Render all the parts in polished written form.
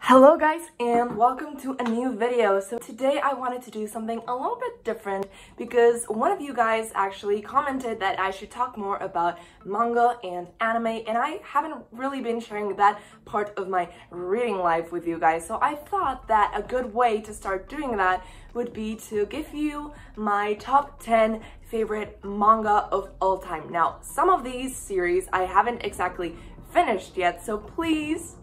Hello guys and welcome to a new video. So today I wanted to do something a little bit different because one of you guys actually commented that I should talk more about manga and anime, and I haven't really been sharing that part of my reading life with you guys. So I thought that a good way to start doing that would be to give you my top 10 favorite manga of all time. Now, some of these series I haven't exactly finished yet, so please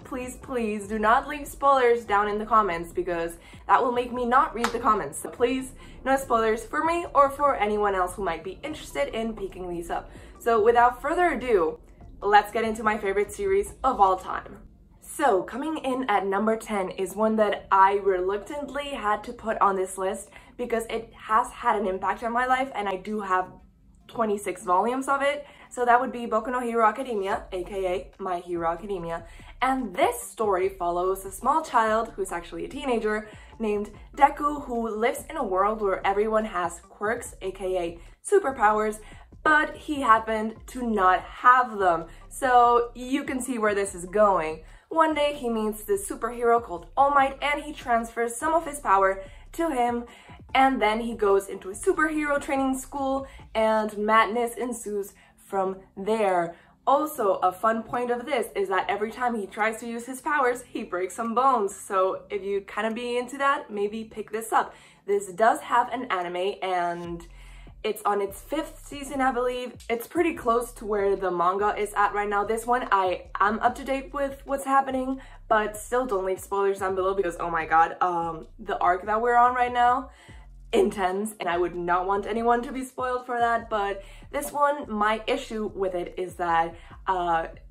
do not leave spoilers down in the comments because that will make me not read the comments. So please, no spoilers for me or for anyone else who might be interested in picking these up. So without further ado, let's get into my favorite series of all time. So coming in at number 10 is one that I reluctantly had to put on this list because it has had an impact on my life, and I do have 26 volumes of it. So that would be Boku no Hero Academia, aka My Hero Academia. And this story follows a small child who's actually a teenager named Deku, who lives in a world where everyone has quirks, aka superpowers, but he happened to not have them. So you can see where this is going. One day he meets this superhero called All Might and he transfers some of his power to him, and then he goes into a superhero training school and madness ensues from there. Also, a fun point of this is that every time he tries to use his powers, he breaks some bones. So if you kind of be into that, maybe pick this up. This does have an anime and it's on its 5th season, I believe. It's pretty close to where the manga is at right now. This one, I am up to date with what's happening, but still don't leave spoilers down below because, oh my god, the arc that we're on right now, intense, and I would not want anyone to be spoiled for that. But this one, my issue with it is that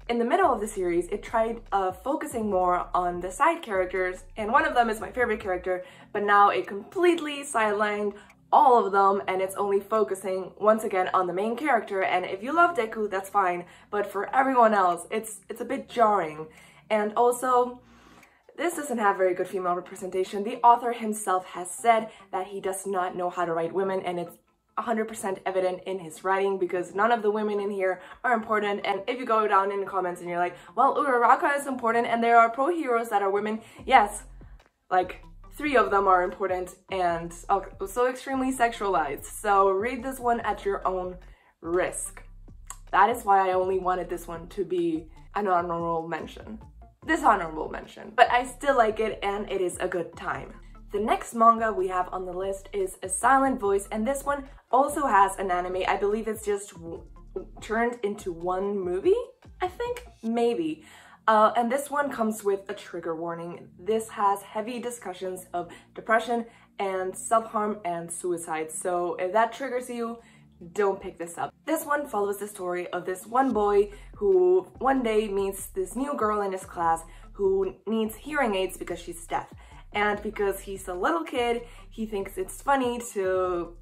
in the middle of the series, it tried focusing more on the side characters, and one of them is my favorite character, but now it completely sidelined all of them and it's only focusing once again on the main character. And if you love Deku, that's fine, but for everyone else, it's a bit jarring. And also, this doesn't have very good female representation. The author himself has said that he does not know how to write women, and it's 100% evident in his writing because none of the women in here are important. And if you go down in the comments and you're like, well, Uraraka is important and there are pro heroes that are women, yes, like 3 of them are important and so extremely sexualized. So read this one at your own risk. That is why I only wanted this one to be an honorable mention. Dishonorable mention, but I still like it and it is a good time. The next manga we have on the list is A Silent Voice, and this one also has an anime. I believe it's just turned into one movie, I think, maybe. And this one comes with a trigger warning. This has heavy discussions of depression and self-harm and suicide. So if that triggers you, don't pick this up. This one follows the story of this one boy who one day meets this new girl in his class who needs hearing aids because she's deaf. And because he's a little kid, he thinks it's funny to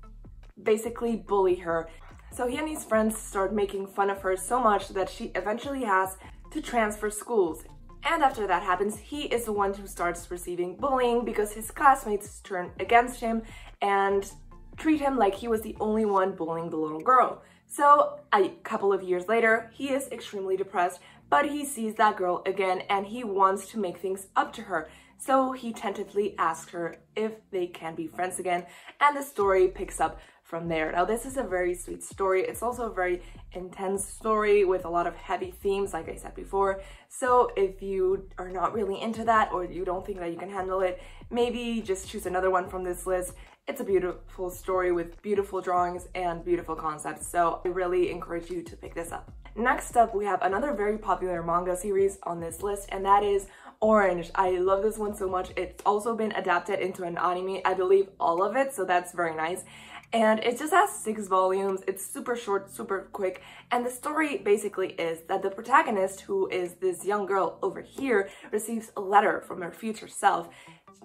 basically bully her. So he and his friends start making fun of her so much that she eventually has to transfer schools. And after that happens, he is the one who starts receiving bullying because his classmates turn against him and treat him like he was the only one bullying the little girl. So a couple of years later, he is extremely depressed, but he sees that girl again and he wants to make things up to her. So he tentatively asks her if they can be friends again, and the story picks up from there. Now, this is a very sweet story. It's also a very intense story with a lot of heavy themes, like I said before. So if you are not really into that or you don't think that you can handle it, maybe just choose another one from this list. It's a beautiful story with beautiful drawings and beautiful concepts, so I really encourage you to pick this up. Next up, we have another very popular manga series on this list, and that is Orange. I love this one so much. It's also been adapted into an anime, I believe all of it, so that's very nice. And it just has 6 volumes. It's super short, super quick, and the story basically is that the protagonist, who is this young girl over here, receives a letter from her future self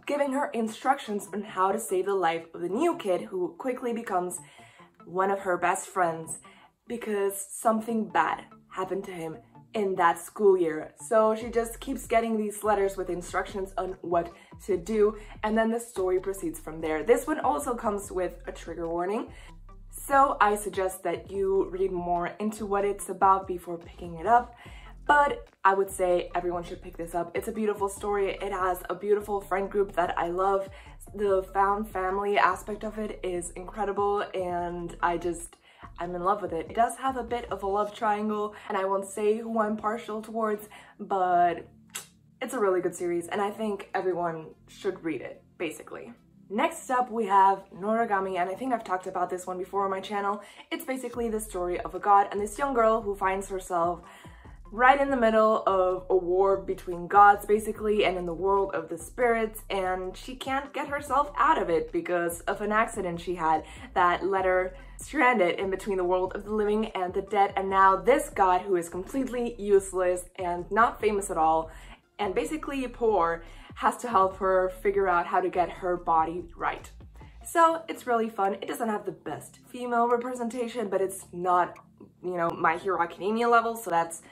giving her instructions on how to save the life of the new kid who quickly becomes one of her best friends because something bad happened to him in that school year. So she just keeps getting these letters with instructions on what to do, and then the story proceeds from there. This one also comes with a trigger warning, so I suggest that you read more into what it's about before picking it up. but I would say everyone should pick this up. It's a beautiful story. It has a beautiful friend group that I love. The found family aspect of it is incredible, and I'm in love with it. It does have a bit of a love triangle, and I won't say who I'm partial towards, but it's a really good series, and I think everyone should read it, basically. Next up, we have Noragami, and I think I've talked about this one before on my channel. It's basically the story of a god and this young girl who finds herself right in the middle of a war between gods, basically, and in the world of the spirits, and she can't get herself out of it because of an accident she had that let her stranded in between the world of the living and the dead. And now this god, who is completely useless and not famous at all, and basically poor, has to help her figure out how to get her body right. So it's really fun. It doesn't have the best female representation, but it's not, you know, My Hero Academia level, so that's,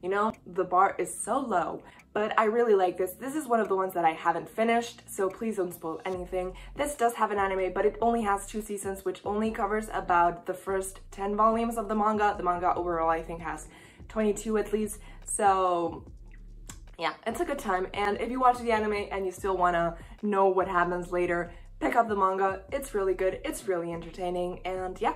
you know, the bar is so low. But I really like this. This is one of the ones that I haven't finished, so please don't spoil anything. This does have an anime, but it only has 2 seasons, which only covers about the first 10 volumes of the manga. The manga overall, I think, has 22 at least. So yeah, it's a good time. And if you watch the anime and you still want to know what happens later, pick up the manga. It's really good. It's really entertaining. And yeah.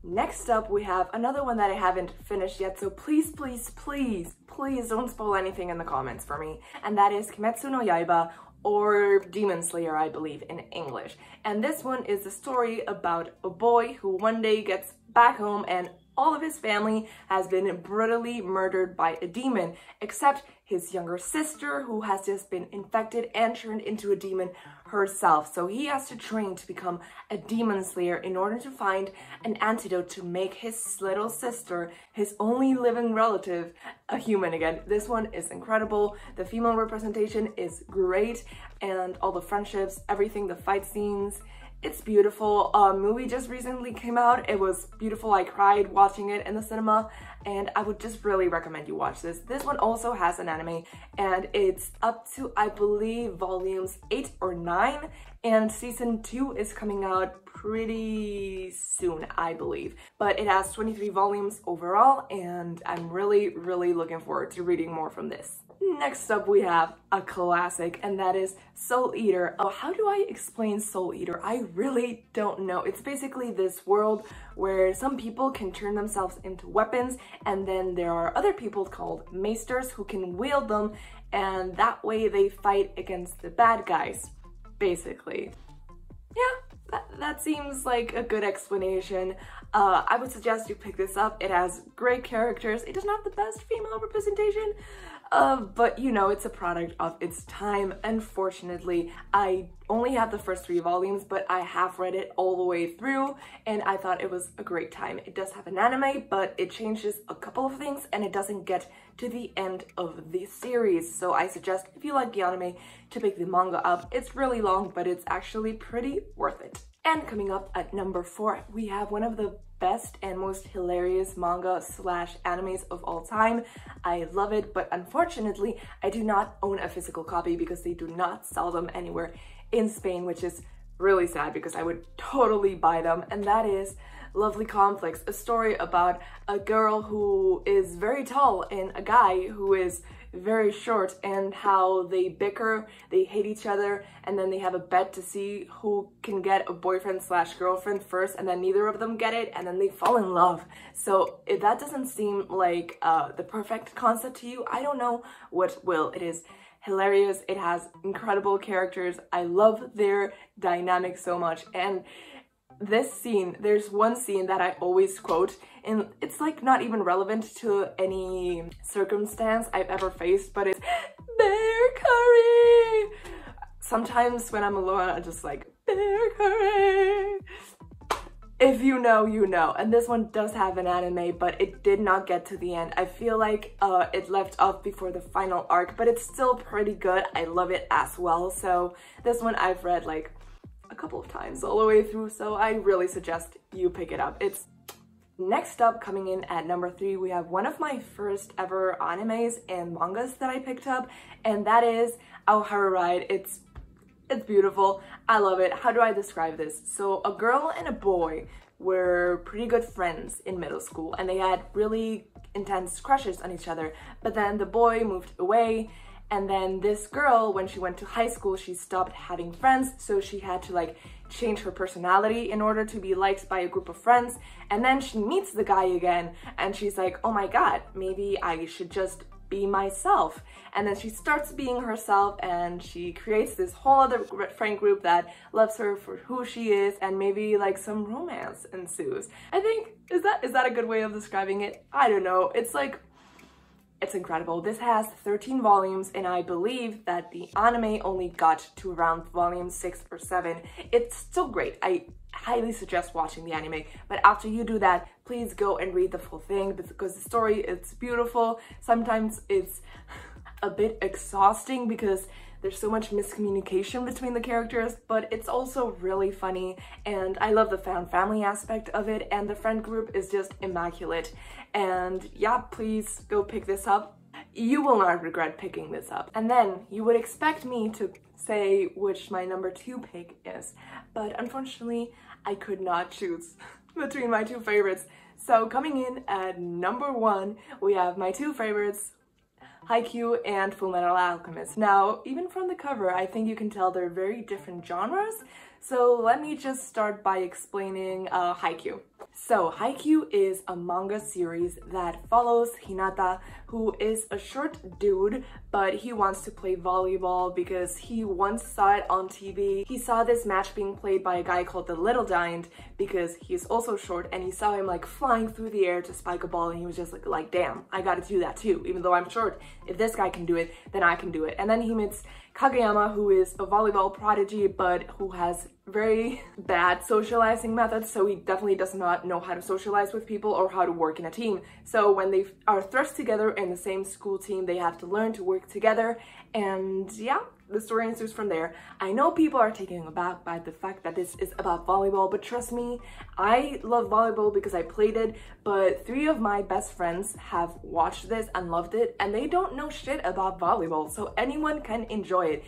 Next up, we have another one that I haven't finished yet, so please, please, please, please don't spoil anything in the comments for me. And that is Kimetsu no Yaiba, or Demon Slayer, I believe, in English. And this one is the story about a boy who one day gets back home and all of his family has been brutally murdered by a demon, except his younger sister, who has just been infected and turned into a demon herself. So he has to train to become a demon slayer in order to find an antidote to make his little sister, his only living relative, a human again. This one is incredible. The female representation is great, and all the friendships, everything, the fight scenes, it's beautiful. A movie just recently came out. It was beautiful. I cried watching it in the cinema, and I would just really recommend you watch this. This one also has an anime, and it's up to, I believe, volumes 8 or 9, and season 2 is coming out pretty soon, I believe. But it has 23 volumes overall, and I'm really, really looking forward to reading more from this. Next up, we have a classic, and that is Soul Eater. Oh, how do I explain Soul Eater? I really don't know. It's basically this world where some people can turn themselves into weapons, and then there are other people called maesters who can wield them, and that way they fight against the bad guys, basically. Yeah, that seems like a good explanation. I would suggest you pick this up. It has great characters. It doesn't have the best female representation, but you know, it's a product of its time. Unfortunately, I only have the first 3 volumes, but I have read it all the way through, and I thought it was a great time. It does have an anime, but it changes a couple of things, and it doesn't get to the end of the series. So I suggest, if you like the anime, to pick the manga up. It's really long, but it's actually pretty worth it. And coming up at number 4, we have one of the best and most hilarious manga slash animes of all time. I love it, but unfortunately, I do not own a physical copy because they do not sell them anywhere in Spain, which is really sad because I would totally buy them. And that is Lovely Conflicts, a story about a girl who is very tall and a guy who is very short, and how they bicker, they hate each other, and then they have a bet to see who can get a boyfriend slash girlfriend first, and then neither of them get it, and then they fall in love. So if that doesn't seem like the perfect concept to you, I don't know what will. It is hilarious. It has incredible characters. I love their dynamic so much, and this scene, there's one scene that I always quote, and it's like not even relevant to any circumstance I've ever faced, but it's bear curry. Sometimes when I'm alone, I'm just like, bear curry. If you know, you know. And this one does have an anime, but it did not get to the end. I feel like it left off before the final arc, but it's still pretty good. I love it as well. So this one I've read like a couple of times all the way through, so I really suggest you pick it up. It's next up, coming in at number 3, we have one of my first ever animes and mangas that I picked up, and that is Our Ride. It's It's beautiful. I love it. How do I describe this? So a girl and a boy were pretty good friends in middle school and they had really intense crushes on each other. But then the boy moved away, and then this girl, when she went to high school, she stopped having friends, so she had to like change her personality in order to be liked by a group of friends. And then she meets the guy again and she's like, oh my god, maybe I should just be myself. And then she starts being herself and she creates this whole other friend group that loves her for who she is, and maybe like some romance ensues. I think, is that a good way of describing it? I don't know. It's like, it's incredible. This has 13 volumes and I believe that the anime only got to around volume 6 or 7. It's still great. I highly suggest watching the anime, but after you do that, please go and read the full thing because the story is beautiful. Sometimes it's a bit exhausting because there's so much miscommunication between the characters, but it's also really funny, and I love the found family aspect of it, and the friend group is just immaculate. And yeah, please go pick this up. You will not regret picking this up. And then you would expect me to say which my number 2 pick is, but unfortunately I could not choose between my 2 favorites. So coming in at number 1, we have my 2 favorites, Haikyuu and Fullmetal Alchemist. Now, even from the cover, I think you can tell they're very different genres. So let me just start by explaining Haikyuu. So Haikyuu is a manga series that follows Hinata, who is a short dude, but he wants to play volleyball because he once saw it on TV. He saw this match being played by a guy called the Little Giant because he's also short, and he saw him like flying through the air to spike a ball, and he was just like damn, I gotta do that too. Even though I'm short, if this guy can do it, then I can do it. And then he meets Kageyama, who is a volleyball prodigy, but who has very bad socializing methods, so he definitely does not know how to socialize with people or how to work in a team. So when they are thrust together in the same school team, they have to learn to work together, and yeah, the story ensues from there. I know people are taken aback by the fact that this is about volleyball, but trust me, I love volleyball because I played it, but 3 of my best friends have watched this and loved it, and they don't know shit about volleyball, so anyone can enjoy it.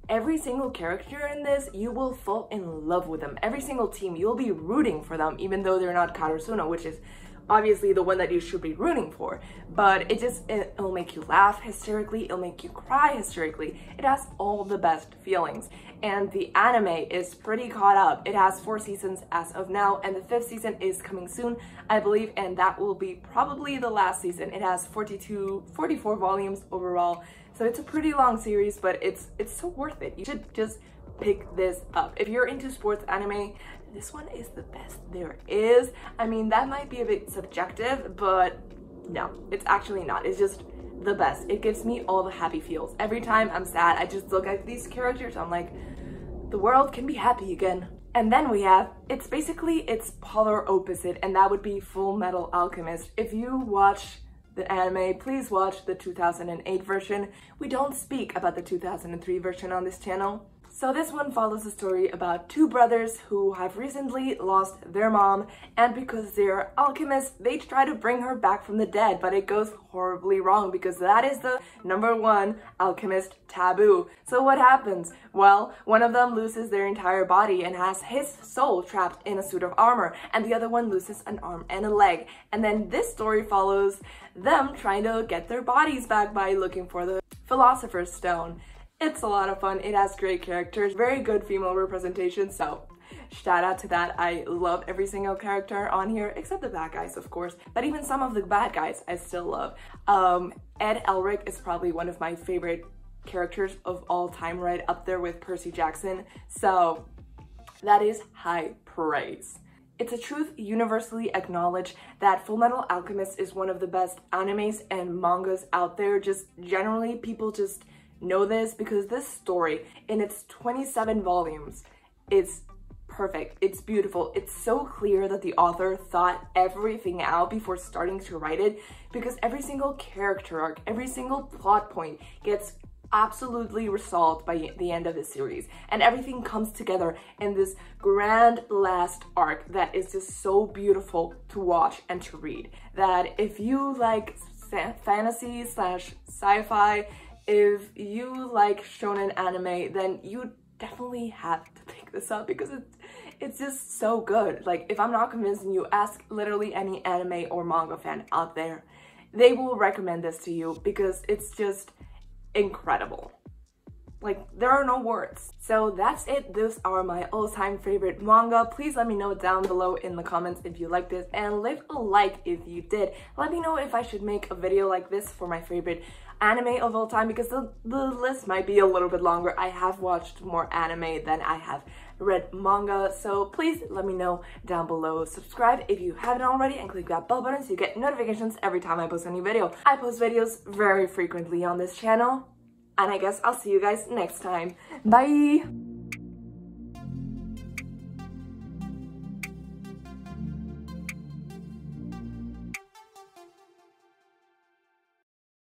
Every single character in this, you will fall in love with them. Every single team, you'll be rooting for them, even though they're not Karasuno, which is obviously the one that you should be rooting for. But it'll make you laugh hysterically, it'll make you cry hysterically. It has all the best feelings. And the anime is pretty caught up. It has 4 seasons as of now, and the 5th season is coming soon, I believe, and that will be probably the last season. It has 44 volumes overall. So it's a pretty long series, but it's so worth it. You should just pick this up. If you're into sports anime, this one is the best there is. I mean, that might be a bit subjective, but no, it's actually not. It's just the best. It gives me all the happy feels. Every time I'm sad, I just look at these characters, I'm like, the world can be happy again. And then we have, it's polar opposite, and that would be Fullmetal Alchemist. If you watch the anime, please watch the 2008 version. We don't speak about the 2003 version on this channel. So this one follows the story about 2 brothers who have recently lost their mom, and because they're alchemists, they try to bring her back from the dead, but it goes horribly wrong because that is the #1 alchemist taboo. So what happens? Well, one of them loses their entire body and has his soul trapped in a suit of armor, and the other one loses an arm and a leg. And then this story follows them trying to get their bodies back by looking for the Philosopher's Stone. It's a lot of fun. It has great characters, very good female representation, so shout out to that. I love every single character on here, except the bad guys, of course, but even some of the bad guys I still love. Ed Elric is probably one of my favorite characters of all time, right up there with Percy Jackson, so that is high praise. It's a truth universally acknowledged that Fullmetal Alchemist is one of the best animes and mangas out there. Just generally, people just know this because this story in its 27 volumes is perfect. It's beautiful. It's so clear that the author thought everything out before starting to write it, because every single character arc, every single plot point gets absolutely resolved by the end of the series, and everything comes together in this grand last arc that is just so beautiful to watch and to read, that if you like fantasy / sci-fi, if you like shonen anime, then you definitely have to pick this up because it's just so good. Like, if I'm not convinced and you ask literally any anime or manga fan out there, they will recommend this to you because it's just incredible. Like, there are no words. So that's it. Those are my all-time favorite manga. Please let me know down below in the comments if you liked this, and leave a like if you did. Let me know if I should make a video like this for my favorite anime of all time, because the list might be a little bit longer. I have watched more anime than I have read manga, so please let me know down below. Subscribe if you haven't already and click that bell button so you get notifications every time I post a new video. I post videos very frequently on this channel, and I guess I'll see you guys next time. Bye!